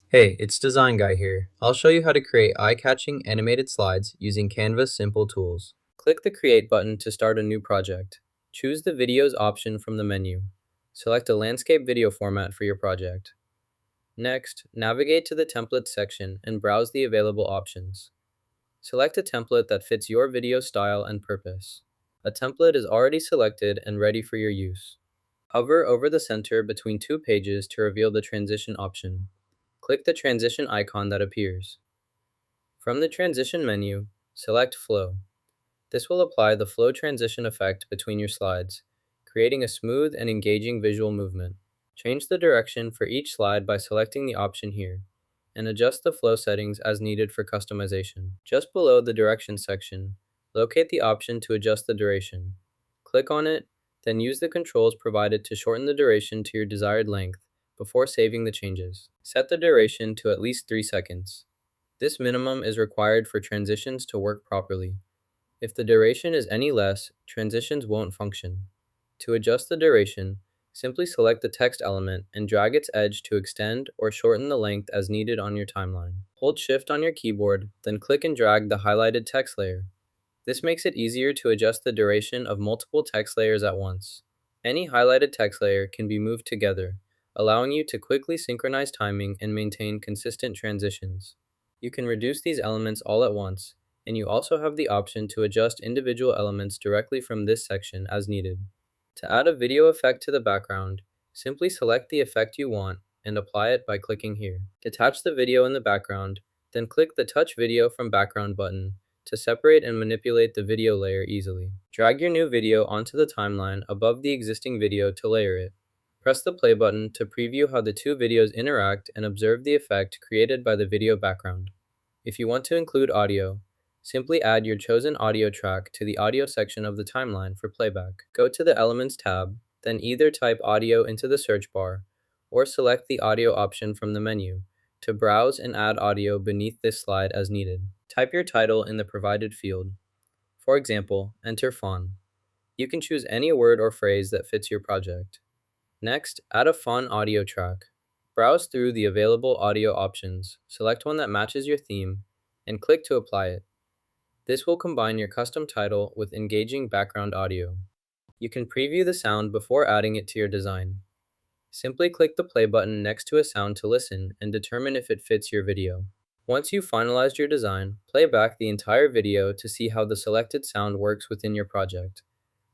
Hey, it's Design Guy here. I'll show you how to create eye-catching animated slides using Canva's simple tools. Click the Create button to start a new project. Choose the Videos option from the menu. Select a landscape video format for your project. Next, navigate to the Templates section and browse the available options. Select a template that fits your video style and purpose. A template is already selected and ready for your use. Hover over the center between two pages to reveal the transition option. Click the transition icon that appears. From the transition menu, select Flow. This will apply the flow transition effect between your slides, creating a smooth and engaging visual movement. Change the direction for each slide by selecting the option here, and adjust the flow settings as needed for customization. Just below the direction section, locate the option to adjust the duration. Click on it, then use the controls provided to shorten the duration to your desired length before saving the changes. Set the duration to at least 3 seconds. This minimum is required for transitions to work properly. If the duration is any less, transitions won't function. To adjust the duration, simply select the text element and drag its edge to extend or shorten the length as needed on your timeline. Hold Shift on your keyboard, then click and drag the highlighted text layer. This makes it easier to adjust the duration of multiple text layers at once. Any highlighted text layer can be moved together, allowing you to quickly synchronize timing and maintain consistent transitions. You can reduce these elements all at once, and you also have the option to adjust individual elements directly from this section as needed. To add a video effect to the background, simply select the effect you want and apply it by clicking here. Detach the video in the background, then click the Touch Video from Background button to separate and manipulate the video layer easily. Drag your new video onto the timeline above the existing video to layer it. Press the play button to preview how the two videos interact and observe the effect created by the video background. If you want to include audio, simply add your chosen audio track to the audio section of the timeline for playback. Go to the Elements tab, then either type audio into the search bar or select the audio option from the menu to browse and add audio beneath this slide as needed. Type your title in the provided field. For example, enter fawn. You can choose any word or phrase that fits your project. Next, add a fawn audio track. Browse through the available audio options, select one that matches your theme, and click to apply it. This will combine your custom title with engaging background audio. You can preview the sound before adding it to your design. Simply click the play button next to a sound to listen and determine if it fits your video. Once you've finalized your design, play back the entire video to see how the selected sound works within your project.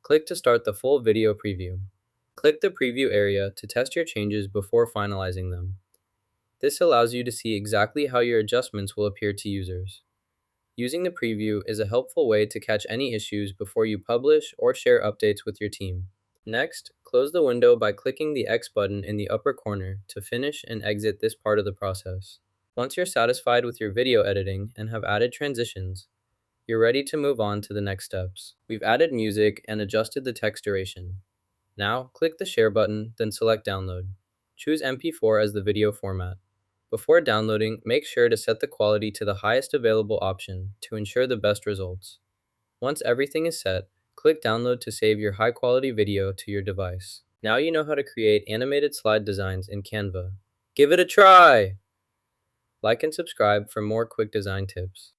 Click to start the full video preview. Click the preview area to test your changes before finalizing them. This allows you to see exactly how your adjustments will appear to users. Using the preview is a helpful way to catch any issues before you publish or share updates with your team. Next, close the window by clicking the X button in the upper corner to finish and exit this part of the process. Once you're satisfied with your video editing and have added transitions, you're ready to move on to the next steps. We've added music and adjusted the text duration. Now, click the Share button, then select Download. Choose MP4 as the video format. Before downloading, make sure to set the quality to the highest available option to ensure the best results. Once everything is set, click Download to save your high-quality video to your device. Now you know how to create animated slide designs in Canva. Give it a try! Like and subscribe for more quick design tips.